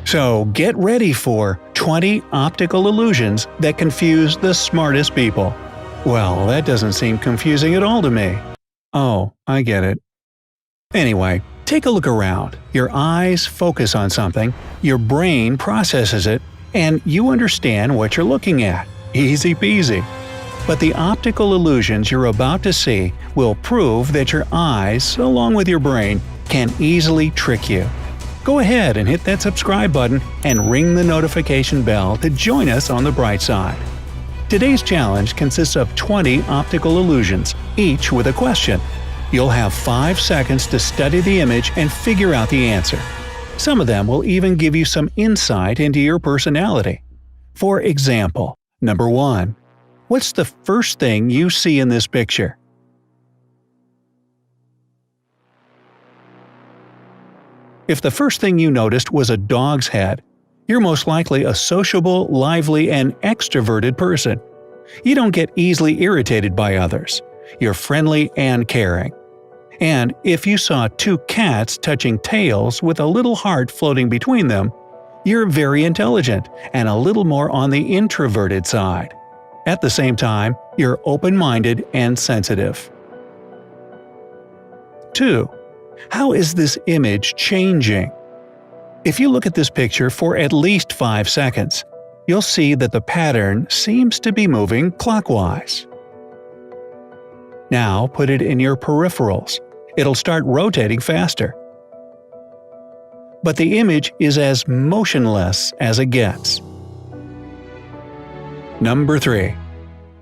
So get ready for 20 optical illusions that confuse the smartest people. Well, that doesn't seem confusing at all to me. Oh, I get it. Anyway, take a look around. Your eyes focus on something, your brain processes it, and you understand what you're looking at. Easy peasy. But the optical illusions you're about to see will prove that your eyes, along with your brain, can easily trick you. Go ahead and hit that subscribe button and ring the notification bell to join us on the bright side. Today's challenge consists of 20 optical illusions, each with a question. You'll have 5 seconds to study the image and figure out the answer. Some of them will even give you some insight into your personality. For example, number 1. What's the first thing you see in this picture? If the first thing you noticed was a dog's head, you're most likely a sociable, lively, and extroverted person. You don't get easily irritated by others. You're friendly and caring. And if you saw 2 cats touching tails with a little heart floating between them, you're very intelligent and a little more on the introverted side. At the same time, you're open-minded and sensitive. 2. How is this image changing? If you look at this picture for at least 5 seconds, you'll see that the pattern seems to be moving clockwise. Now put it in your peripherals. It'll start rotating faster. But the image is as motionless as it gets. Number 3.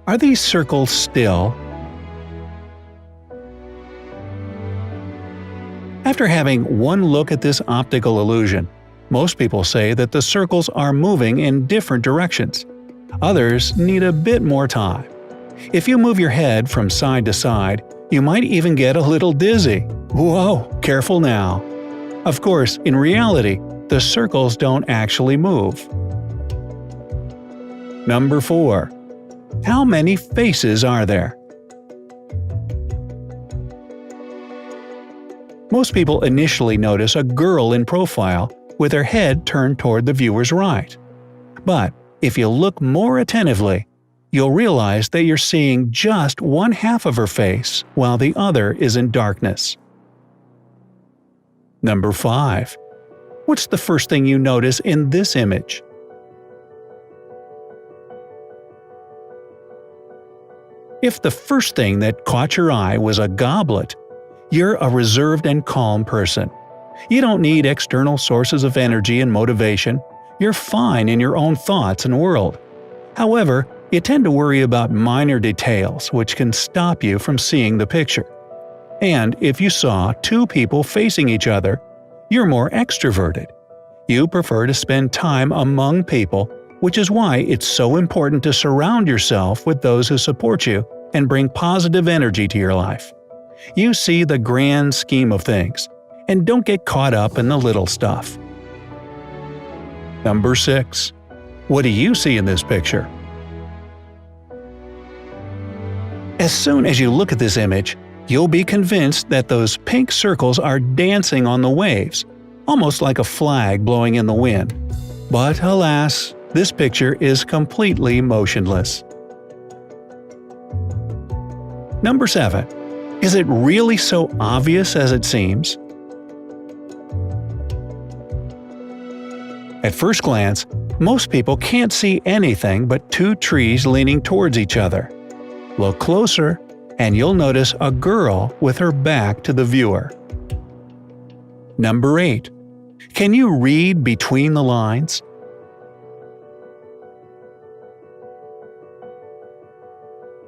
Are these circles still? After having one look at this optical illusion, most people say that the circles are moving in different directions. Others need a bit more time. If you move your head from side to side, you might even get a little dizzy. Whoa, careful now. Of course, in reality, the circles don't actually move. Number 4. How many faces are there? Most people initially notice a girl in profile with her head turned toward the viewer's right. But if you look more attentively, you'll realize that you're seeing just one half of her face while the other is in darkness. Number 5. What's the first thing you notice in this image? If the first thing that caught your eye was a goblet, you're a reserved and calm person. You don't need external sources of energy and motivation. You're fine in your own thoughts and world. However, you tend to worry about minor details which can stop you from seeing the picture. And if you saw 2 people facing each other, you're more extroverted. You prefer to spend time among people, which is why it's so important to surround yourself with those who support you and bring positive energy to your life. You see the grand scheme of things, and don't get caught up in the little stuff. Number 6. What do you see in this picture? As soon as you look at this image, you'll be convinced that those pink circles are dancing on the waves, almost like a flag blowing in the wind. But alas, this picture is completely motionless. Number 7. Is it really so obvious as it seems? At first glance, most people can't see anything but 2 trees leaning towards each other. Look closer, and you'll notice a girl with her back to the viewer. Number 8. Can you read between the lines?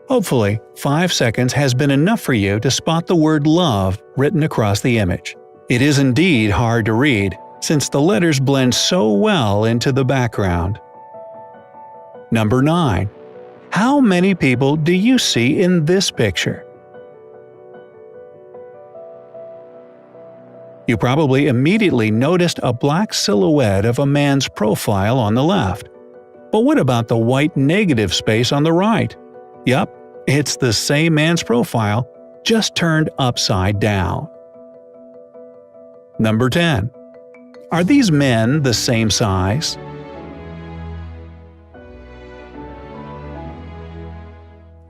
Hopefully, 5 seconds has been enough for you to spot the word love written across the image. It is indeed hard to read, since the letters blend so well into the background. Number 9. How many people do you see in this picture? You probably immediately noticed a black silhouette of a man's profile on the left. But what about the white negative space on the right? Yup, it's the same man's profile, just turned upside down. Number 10. Are these men the same size?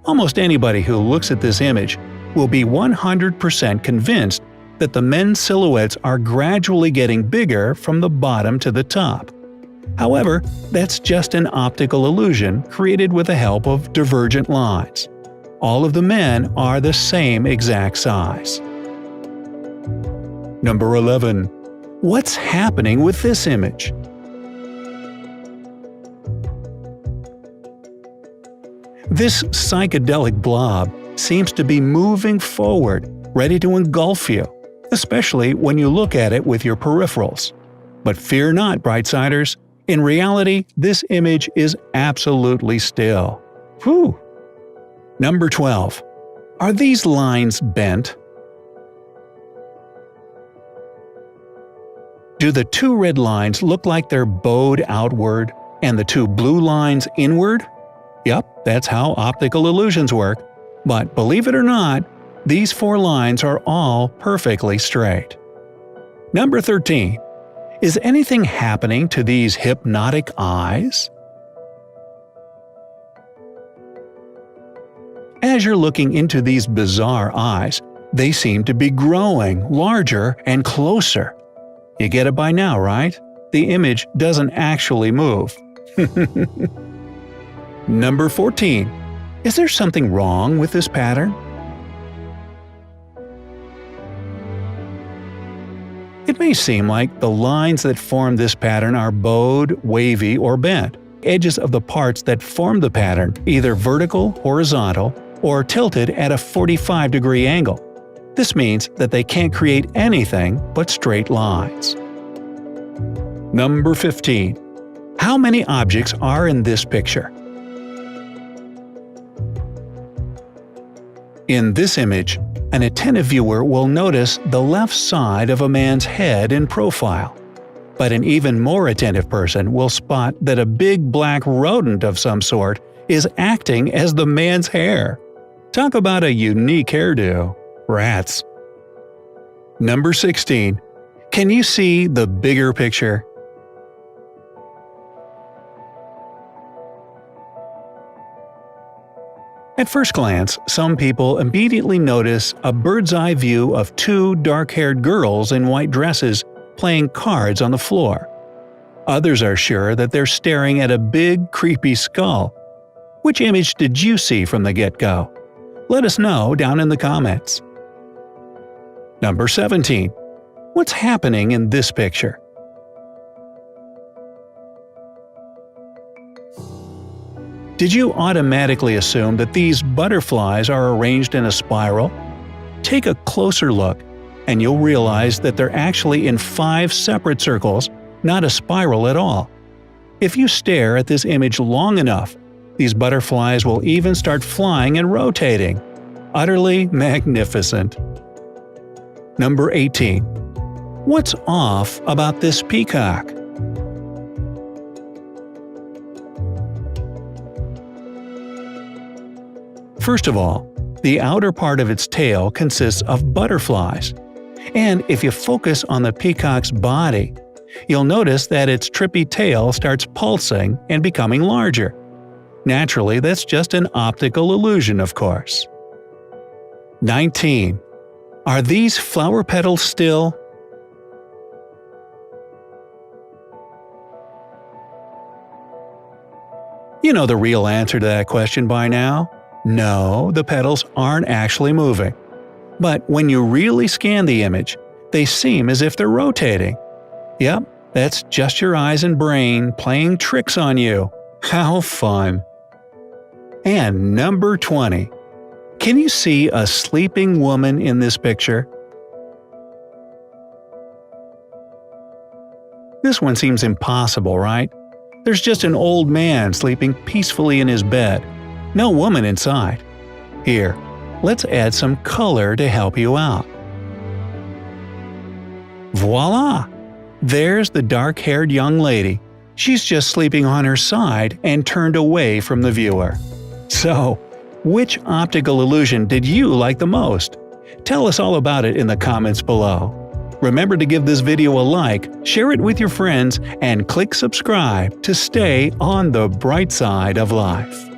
Almost anybody who looks at this image will be 100% convinced that the men's silhouettes are gradually getting bigger from the bottom to the top. However, that's just an optical illusion created with the help of divergent lines. All of the men are the same exact size. Number 11. What's happening with this image? This psychedelic blob seems to be moving forward, ready to engulf you, especially when you look at it with your peripherals. But fear not, Brightsiders. In reality, this image is absolutely still. Whew! Number 12. Are these lines bent? Do the two red lines look like they're bowed outward, and the two blue lines inward? Yep, that's how optical illusions work. But believe it or not, these four lines are all perfectly straight. Number 13. Is anything happening to these hypnotic eyes? As you're looking into these bizarre eyes, they seem to be growing larger and closer. You get it by now, right? The image doesn't actually move. Number 14. Is there something wrong with this pattern? It may seem like the lines that form this pattern are bowed, wavy, or bent. Edges of the parts that form the pattern either vertical, horizontal, or tilted at a 45-degree angle. This means that they can't create anything but straight lines. Number 15. How many objects are in this picture? In this image, an attentive viewer will notice the left side of a man's head in profile. But an even more attentive person will spot that a big black rodent of some sort is acting as the man's hair. Talk about a unique hairdo. Rats. Number 16. Can you see the bigger picture? At first glance, some people immediately notice a bird's-eye view of two dark-haired girls in white dresses playing cards on the floor. Others are sure that they're staring at a big, creepy skull. Which image did you see from the get-go? Let us know down in the comments. Number 17. What's happening in this picture? Did you automatically assume that these butterflies are arranged in a spiral? Take a closer look, and you'll realize that they're actually in 5 separate circles, not a spiral at all. If you stare at this image long enough, these butterflies will even start flying and rotating. Utterly magnificent. Number 18. What's off about this peacock? First of all, the outer part of its tail consists of butterflies. And if you focus on the peacock's body, you'll notice that its trippy tail starts pulsing and becoming larger. Naturally, that's just an optical illusion, of course. 19. Are these flower petals still? You know the real answer to that question by now. No, the petals aren't actually moving. But when you really scan the image, they seem as if they're rotating. Yep, that's just your eyes and brain playing tricks on you. How fun! And number 20. Can you see a sleeping woman in this picture? This one seems impossible, right? There's just an old man sleeping peacefully in his bed. No woman inside. Here, let's add some color to help you out. Voila! There's the dark-haired young lady. She's just sleeping on her side and turned away from the viewer. So, which optical illusion did you like the most? Tell us all about it in the comments below. Remember to give this video a like, share it with your friends, and click subscribe to stay on the bright side of life.